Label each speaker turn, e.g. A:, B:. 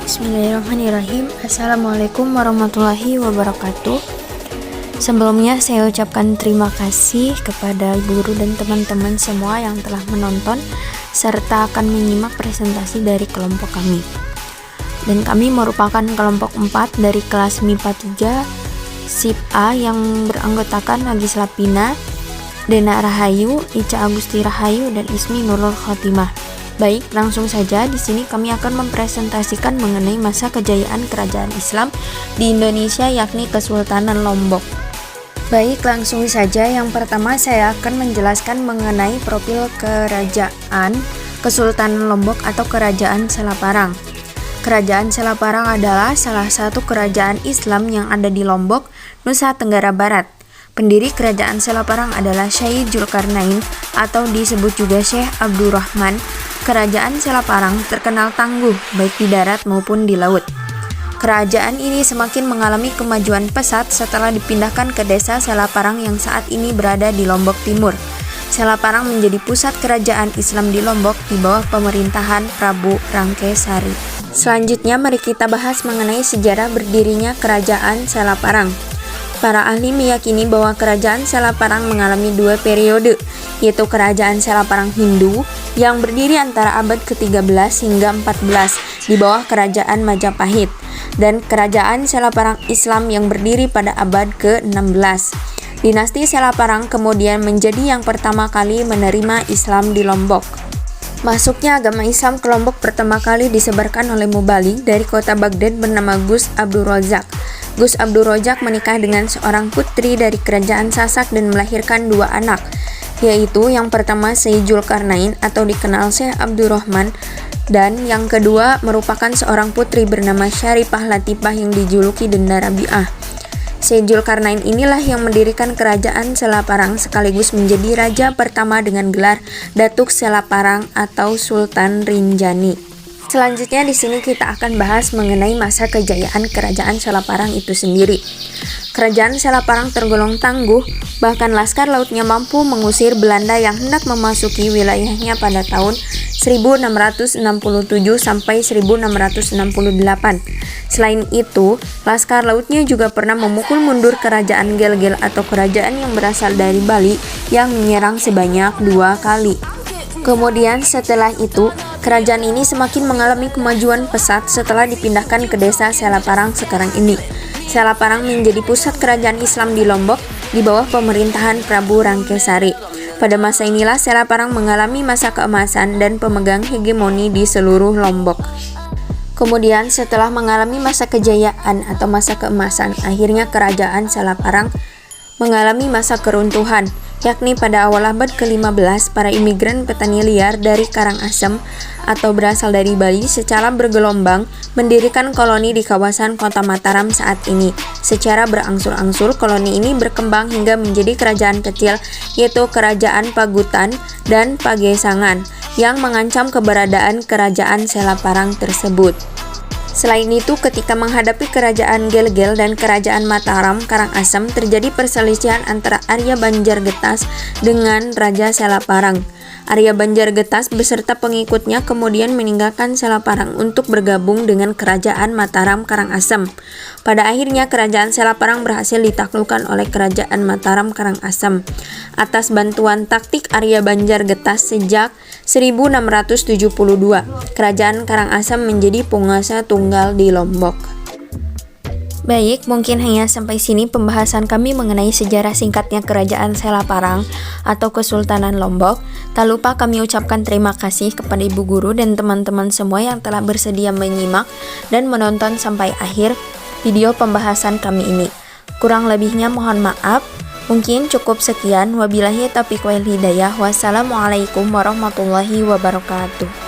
A: Bismillahirrahmanirrahim. Assalamualaikum warahmatullahi wabarakatuh. Sebelumnya saya ucapkan terima kasih kepada guru dan teman-teman semua yang telah menonton serta akan menyimak presentasi dari kelompok kami. Dan kami merupakan kelompok 4 dari kelas MIPA 3 SIP A yang beranggotakan Nagis Lapina, Dena Rahayu, Ica Agusti Rahayu, dan Ismi Nurul Khotimah. Baik, langsung saja di sini kami akan mempresentasikan mengenai masa kejayaan kerajaan Islam di Indonesia, yakni Kesultanan Lombok. Baik, langsung saja. Yang pertama saya akan menjelaskan mengenai profil kerajaan Kesultanan Lombok atau Kerajaan Selaparang. Kerajaan Selaparang adalah salah satu kerajaan Islam yang ada di Lombok, Nusa Tenggara Barat. Pendiri kerajaan Selaparang adalah Syekh Zulkarnain atau disebut juga Syekh Abdurrahman. Kerajaan Selaparang terkenal tangguh baik di darat maupun di laut. Kerajaan ini semakin mengalami kemajuan pesat setelah dipindahkan ke desa Selaparang yang saat ini berada di Lombok Timur. Selaparang menjadi pusat kerajaan Islam di Lombok di bawah pemerintahan Prabu Rangkesari. Selanjutnya mari kita bahas mengenai sejarah berdirinya kerajaan Selaparang. Para ahli meyakini bahwa kerajaan Selaparang mengalami dua periode, yaitu kerajaan Selaparang Hindu yang berdiri antara abad ke-13 hingga 14 di bawah kerajaan Majapahit, dan kerajaan Selaparang Islam yang berdiri pada abad ke-16. Dinasti Selaparang kemudian menjadi yang pertama kali menerima Islam di Lombok. Masuknya agama Islam ke Lombok pertama kali disebarkan oleh mubalik dari kota Baghdad bernama Gus Abdul Razak. Gus Abdul Razak menikah dengan seorang putri dari kerajaan Sasak dan melahirkan dua anak, yaitu yang pertama Syekh Zulkarnain atau dikenal Syekh Abdurrahman, dan yang kedua merupakan seorang putri bernama Syarifah Latifah yang dijuluki Denda Rabi'ah. Syekh Zulkarnain inilah yang mendirikan kerajaan Selaparang sekaligus menjadi raja pertama dengan gelar Datuk Selaparang atau Sultan Rinjani. Selanjutnya di sini kita akan bahas mengenai masa kejayaan kerajaan Selaparang itu sendiri. Kerajaan Selaparang tergolong tangguh, bahkan laskar lautnya mampu mengusir Belanda yang hendak memasuki wilayahnya pada tahun 1667 sampai 1668. Selain itu, laskar lautnya juga pernah memukul mundur kerajaan Gel-Gel atau kerajaan yang berasal dari Bali yang menyerang sebanyak 2 kali. Kemudian setelah itu, kerajaan ini semakin mengalami kemajuan pesat setelah dipindahkan ke desa Selaparang sekarang ini. Selaparang menjadi pusat kerajaan Islam di Lombok di bawah pemerintahan Prabu Rangkesari. Pada masa inilah Selaparang mengalami masa keemasan dan pemegang hegemoni di seluruh Lombok. Kemudian setelah mengalami masa kejayaan atau masa keemasan, akhirnya kerajaan Selaparang mengalami masa keruntuhan, yakni pada awal abad ke-15 para imigran petani liar dari Karangasem atau berasal dari Bali secara bergelombang mendirikan koloni di kawasan kota Mataram saat ini. Secara berangsur-angsur koloni ini berkembang hingga menjadi kerajaan kecil, yaitu Kerajaan Pagutan dan Pagesangan yang mengancam keberadaan kerajaan Selaparang tersebut. Selain itu, ketika menghadapi kerajaan Gel-Gel dan kerajaan Mataram Karangasem, terjadi perselisihan antara Arya Banjargetas dengan Raja Selaparang. Arya Banjargetas beserta pengikutnya kemudian meninggalkan Selaparang untuk bergabung dengan kerajaan Mataram Karangasem. Pada akhirnya kerajaan Selaparang berhasil ditaklukkan oleh kerajaan Mataram Karangasem atas bantuan taktik Arya Banjargetas. Sejak 1672, kerajaan Karangasem menjadi penguasa tunggal di Lombok. Baik, mungkin hanya sampai sini pembahasan kami mengenai sejarah singkatnya kerajaan Selaparang atau Kesultanan Lombok. Tak lupa kami ucapkan terima kasih kepada ibu guru dan teman-teman semua yang telah bersedia menyimak dan menonton sampai akhir video pembahasan kami ini. Kurang lebihnya mohon maaf. Mungkin cukup sekian. Wabillahi taufiq wal hidayah. Wassalamualaikum warahmatullahi wabarakatuh.